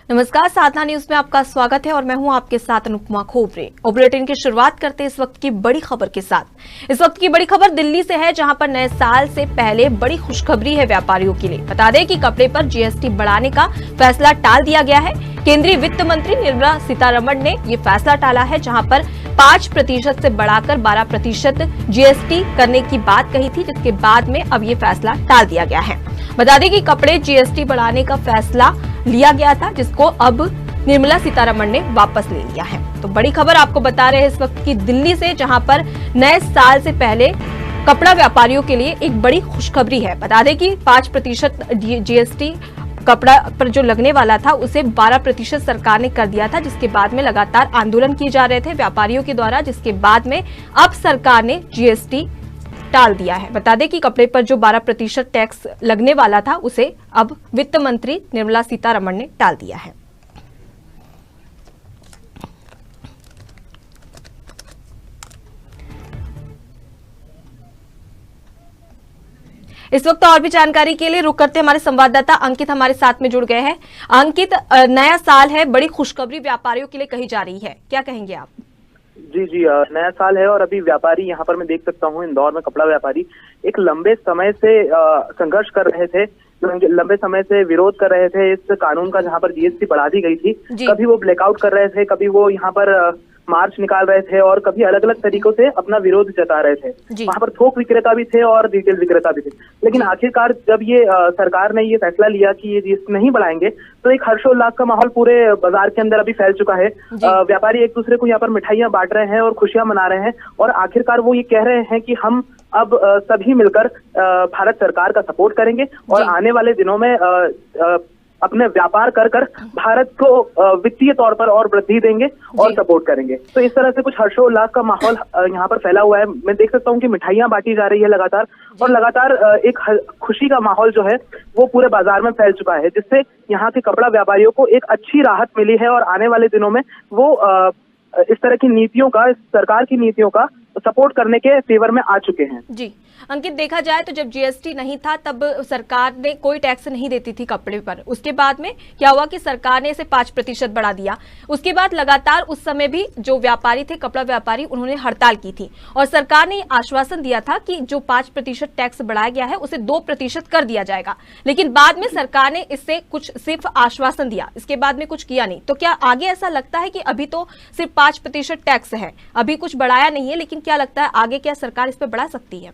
नमस्कार, साधना न्यूज में आपका स्वागत है और मैं हूं आपके साथ अनुपमा खोपरे। बुलेटिन की शुरुआत करते हैं इस वक्त की बड़ी खबर के साथ। इस वक्त की बड़ी खबर दिल्ली से है, जहां पर नए साल से पहले बड़ी खुशखबरी है व्यापारियों के लिए। बता दें कि कपड़े पर जीएसटी बढ़ाने का फैसला टाल दिया गया है। केंद्रीय वित्त मंत्री निर्मला सीतारमण ने ये फैसला टाला है, जहां पर 5% से बढ़ाकर 12% जीएसटी करने की बात कही थी, जिसके बाद में अब ये फैसला टाल दिया गया है। बता दें कि कपड़े जीएसटी बढ़ाने का फैसला लिया गया था, जिसको अब निर्मला सीतारमण ने वापस ले लिया है। तो बड़ी खबर आपको बता रहे हैं इस वक्त की दिल्ली से, जहां पर नए साल से पहले कपड़ा व्यापारियों के लिए एक बड़ी खुशखबरी है। बता दें कि 5% जीएसटी कपड़ा पर जो लगने वाला था उसे 12% सरकार ने कर दिया था, जिसके बाद में लगातार आंदोलन किए जा रहे थे व्यापारियों के द्वारा, जिसके बाद में अब सरकार ने जीएसटी टाल दिया है। बता दें कि कपड़े पर जो 12% टैक्स लगने वाला था उसे अब वित्त मंत्री निर्मला सीतारमण ने टाल दिया है। इस वक्त और भी जानकारी के लिए रुक करते हमारे संवाददाता अंकित हमारे साथ में जुड़ गए हैं। अंकित, नया साल है, बड़ी खुशखबरी व्यापारियों के लिए कही जा रही है, क्या कहेंगे आप? जी, नया साल है और अभी व्यापारी यहाँ पर मैं देख सकता हूँ इंदौर में कपड़ा व्यापारी एक लंबे समय से संघर्ष कर रहे थे, लंबे समय से विरोध कर रहे थे इस कानून का, जहाँ पर जीएसटी बढ़ा दी गई थी। कभी वो ब्लैकआउट कर रहे थे, कभी वो यहाँ पर मार्च निकाल रहे थे और कभी अलग अलग तरीकों से अपना विरोध जता रहे थे। वहाँ पर थोक विक्रेता भी थे और रिटेल विक्रेता भी थे, लेकिन आखिरकार जब ये सरकार ने ये फैसला लिया कि ये जीएसटी नहीं बढ़ाएंगे, तो एक हर्षोल्लास का माहौल पूरे बाजार के अंदर अभी फैल चुका है। व्यापारी एक दूसरे को यहाँ पर मिठाइयां बांट रहे हैं और खुशियां मना रहे हैं और आखिरकार वो ये कह रहे हैं कि हम अब सभी मिलकर भारत सरकार का सपोर्ट करेंगे और आने वाले दिनों में अपने व्यापार कर भारत को वित्तीय तौर पर और वृद्धि देंगे और सपोर्ट करेंगे। तो इस तरह से कुछ हर्षोल्लास का माहौल यहाँ पर फैला हुआ है। मैं देख सकता हूँ कि मिठाइयां बांटी जा रही है लगातार और लगातार एक खुशी का माहौल जो है वो पूरे बाजार में फैल चुका है, जिससे यहाँ के कपड़ा व्यापारियों को एक अच्छी राहत मिली है और आने वाले दिनों में वो इस तरह की नीतियों का, सरकार की नीतियों का सपोर्ट करने के फेवर में आ चुके हैं। जी अंकित, देखा जाए तो जब जीएसटी नहीं था तब सरकार ने कोई टैक्स नहीं देती थी कपड़े पर। उसके बाद में क्या हुआ कि सरकार ने इसे 5% बढ़ा दिया। उसके बाद लगातार उस समय भी जो व्यापारी थे, कपड़ा व्यापारी, उन्होंने हड़ताल की थी और सरकार ने आश्वासन दिया था कि जो 5% टैक्स बढ़ाया गया है उसे 2% कर दिया जाएगा। लेकिन बाद में सरकार ने इससे कुछ सिर्फ आश्वासन दिया, इसके बाद में कुछ किया नहीं। तो क्या आगे ऐसा लगता है कि अभी तो सिर्फ 5% टैक्स है, अभी कुछ बढ़ाया नहीं है, लेकिन क्या लगता है आगे क्या सरकार इस पर बढ़ा सकती है?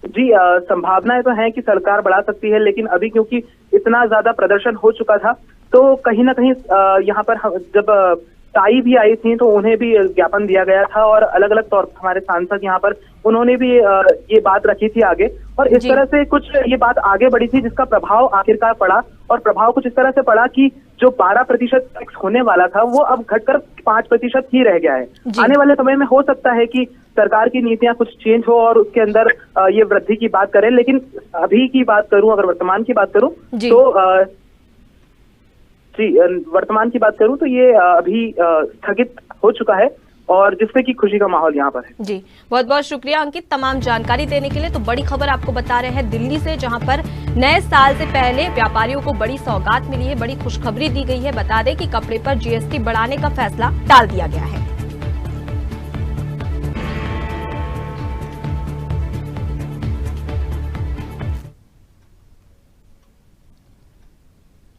जी, संभावनाएं तो हैं कि सरकार बढ़ा सकती है, लेकिन अभी क्योंकि इतना ज्यादा प्रदर्शन हो चुका था तो कहीं ना कहीं यहाँ पर जब टाई भी आई थी तो उन्हें भी ज्ञापन दिया गया था और अलग अलग तौर पर हमारे सांसद यहाँ पर उन्होंने भी ये बात रखी थी आगे और इस तरह से कुछ ये बात आगे बढ़ी थी, जिसका प्रभाव आखिरकार पड़ा और प्रभाव कुछ इस तरह से पड़ा कि जो 12% टैक्स होने वाला था वो अब घटकर 5% ही रह गया है। आने वाले समय में हो सकता है कि सरकार की नीतियां कुछ चेंज हो और उसके अंदर ये वृद्धि की बात करें, लेकिन अभी की बात करूं, अगर वर्तमान की बात करूं तो वर्तमान की बात करूं तो ये अभी स्थगित हो चुका है और जिससे कि खुशी का माहौल यहाँ पर है। जी, बहुत बहुत शुक्रिया अंकित तमाम जानकारी देने के लिए। तो बड़ी खबर आपको बता रहे हैं दिल्ली से, जहां पर नए साल से पहले व्यापारियों को बड़ी सौगात मिली है, बड़ी खुशखबरी दी गई है। बता दें कि कपड़े पर जीएसटी बढ़ाने का फैसला टाल दिया गया है।